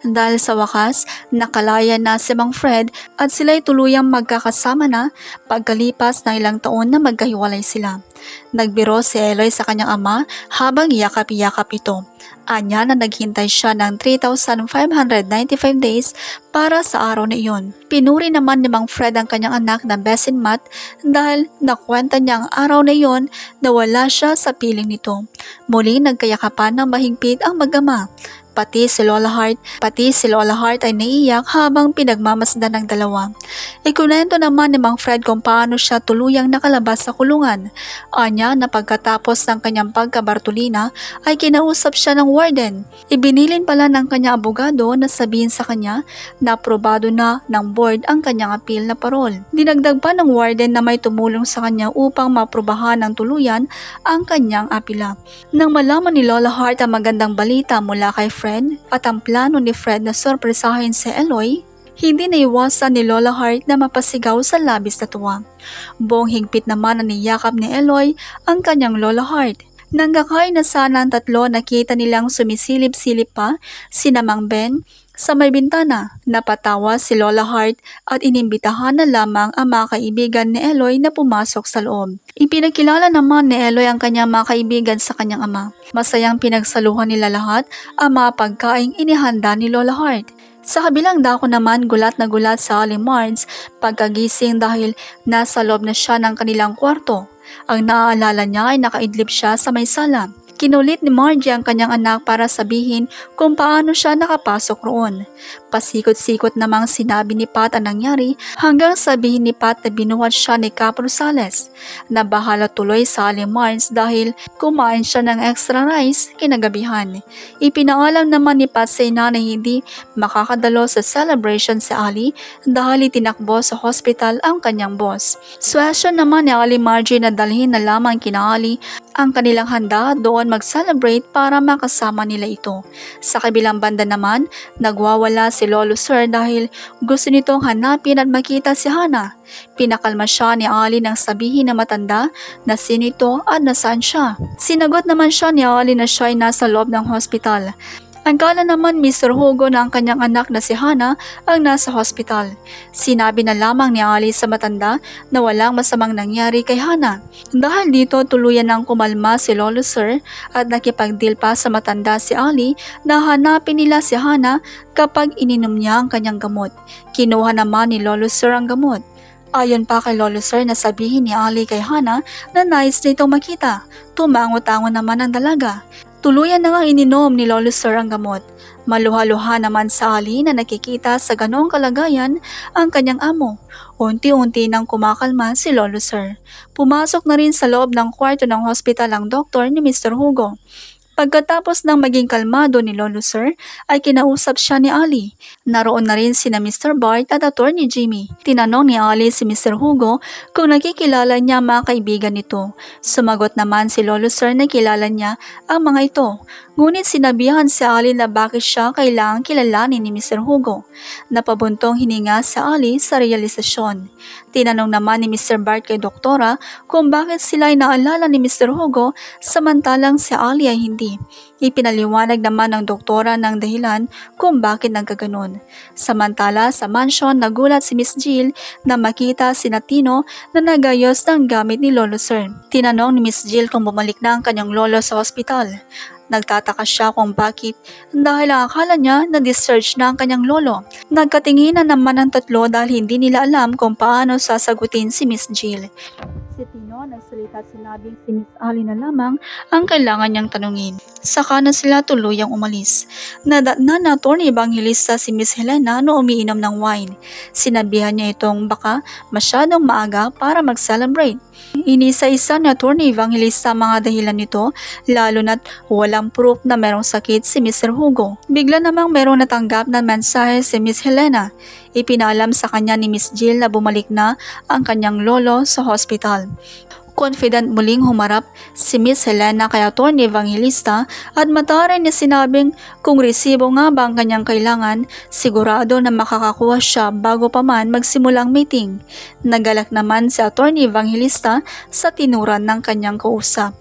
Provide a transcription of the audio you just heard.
dahil sa wakas nakalaya na si Mang Fred at sila'y tuluyang magkakasama na pagkalipas ng ilang taon na magkahiwalay sila. Nagbiro si Eloy sa kanyang ama habang yakap-yakap ito. Anya na naghintay siya ng 3,595 days para sa araw na iyon. Pinuri naman ni Mang Fred ang kanyang anak na Besin Mat dahil nakwenta niya ang araw na iyon na wala siya sa piling nito. Muling nagkayakapan ng mahigpit ang mag-ama. Pati si Lola Hart ay naiiyak habang pinagmamasdan ng dalawa. Ikunento naman ni Mang Fred kung paano siya tuluyang nakalabas sa kulungan. Anya na pagkatapos ng kanyang pagkabartolina ay kinausap siya ng warden. Ibinilin pala ng kanyang abogado na sabihin sa kanya na aprobado na ng board ang kanyang appeal na parol. Dinagdag pa ng warden na may tumulong sa kanya upang maprobahan ng tuluyan ang kanyang apila. Nang malaman ni Lola Hart ang magandang balita mula kay Fred at ang plano ni Fred na sorpresahin si Eloy, hindi naiwasan ni Lola Hart na mapasigaw sa labis na tuwa. Buong higpit naman na niyakap ni Eloy ang kanyang Lola Hart. Nang kakain na sana ang tatlo, nakita nilang sumisilip-silip pa si Mang Ben sa may bintana. Napatawa si Lola Hart at inimbitahan na lamang ang mga kaibigan ni Eloy na pumasok sa loob. Ipinagkilala naman ni Eloy ang kanyang mga kaibigan sa kanyang ama. Masayang pinagsaluhan nila lahat ang mga pagkaing inihanda ni Lola Hart. Sa kabilang dako naman, gulat na gulat sa Ali Mards pagkagising dahil nasa loob na siya ng kanilang kwarto. Ang naaalala niya ay nakaidlip siya sa may sala. Kinulit ni Margie ang kanyang anak para sabihin kung paano siya nakapasok roon. Pasikot-sikot namang sinabi ni Pat ang nangyari hanggang sabihin ni Pat na binuhat siya ni Cap Rosales. Nabahala tuloy sa Ali Mards dahil kumain siya ng extra rice kinagabihan. Ipinaalam naman ni Pat sa ina na hindi makakadalo sa celebration sa Ali dahil itinakbo sa hospital ang kanyang boss. Suwesyon naman ni Ali Margie na dalhin na lamang kina Ali ang kanilang handa doon mag-celebrate para makasama nila ito. Sa kabilang banda naman, nagwawala si Lolo Sir dahil gusto nitong hanapin at makita si Hana. Pinakalma siya ni Ali nang sabihin na matanda na sino ito at nasaan siya. Sinagot naman siya ni Ali na siya ay nasa loob ng hospital. Ang kala naman Mr. Hugo na ang kanyang anak na si Hana ang nasa hospital. Sinabi na lamang ni Ali sa matanda na walang masamang nangyari kay Hana. Dahil dito tuluyan ng kumalma si Lolo Sir at nakipagdeal pa sa matanda si Ali na hanapin nila si Hana kapag ininom niya ang kanyang gamot. Kinuha naman ni Lolo Sir ang gamot. Ayon pa kay Lolo Sir na sabihin ni Ali kay Hana na nais na itong makita. Tumango-tango naman ang dalaga. Tuluyan na nga ininom ni Lolo Sir ang gamot. Maluha-luha naman sa Ali na nakikita sa ganoong kalagayan ang kanyang amo. Unti-unti nang kumakalma si Lolo Sir. Pumasok na rin sa loob ng kwarto ng hospital ang doktor ni Mr. Hugo. Pagkatapos ng maging kalmado ni Lolo Sir, ay kinausap siya ni Ali. Naroon na rin sina Mr. Bart at Attorney Jimmy. Tinanong ni Ali si Mr. Hugo kung nakikilala niya mga kaibigan nito. Sumagot naman si Lolo Sir na kilala niya ang mga ito. Ngunit sinabihan si Ali na bakit siya kailangang kilalanin ni Mr. Hugo. Napabuntong hininga si Ali sa realisasyon. Tinanong naman ni Mr. Bart kay Doktora kung bakit sila ay naalala ni Mr. Hugo samantalang si Ali ay hindi. Ipinaliwanag naman ng doktora ng dahilan kung bakit nagkaganon. Samantala sa mansion, nagulat si Miss Jill na makita si Tino na nagayos ng gamit ni Lolo Sir. Tinanong ni Miss Jill kung bumalik na ang kanyang lolo sa ospital. Nagtataka siya kung bakit dahil ang akala niya na discharge na ang kanyang lolo. Nagkatinginan naman ang tatlo dahil hindi nila alam kung paano sasagutin si Miss Jill. Si Tino nagsalita at sinabing si Miss Ali na lamang ang kailangan niyang tanungin. Saka na sila tuluyang umalis. Nadatnan na Attorney Evangelista si Miss Helena no umiinom ng wine. Sinabihan niya itong baka masyadong maaga para mag-celebrate. Inisa-isa ni Attorney Evangelista mga dahilan nito, lalo na't walang proof na merong sakit si Mr. Hugo. Bigla namang merong natanggap na mensahe si Miss Helena. Ipinalam sa kanya ni Miss Jill na bumalik na ang kanyang lolo sa hospital. Confident muling humarap si Miss Helena kay Attorney Evangelista at mataray niya sinabing kung resibo nga ba ang kanyang kailangan, sigurado na makakakuha siya bago pa man magsimula ang meeting. Nagalak naman si Attorney Evangelista sa tinuran ng kanyang kausap.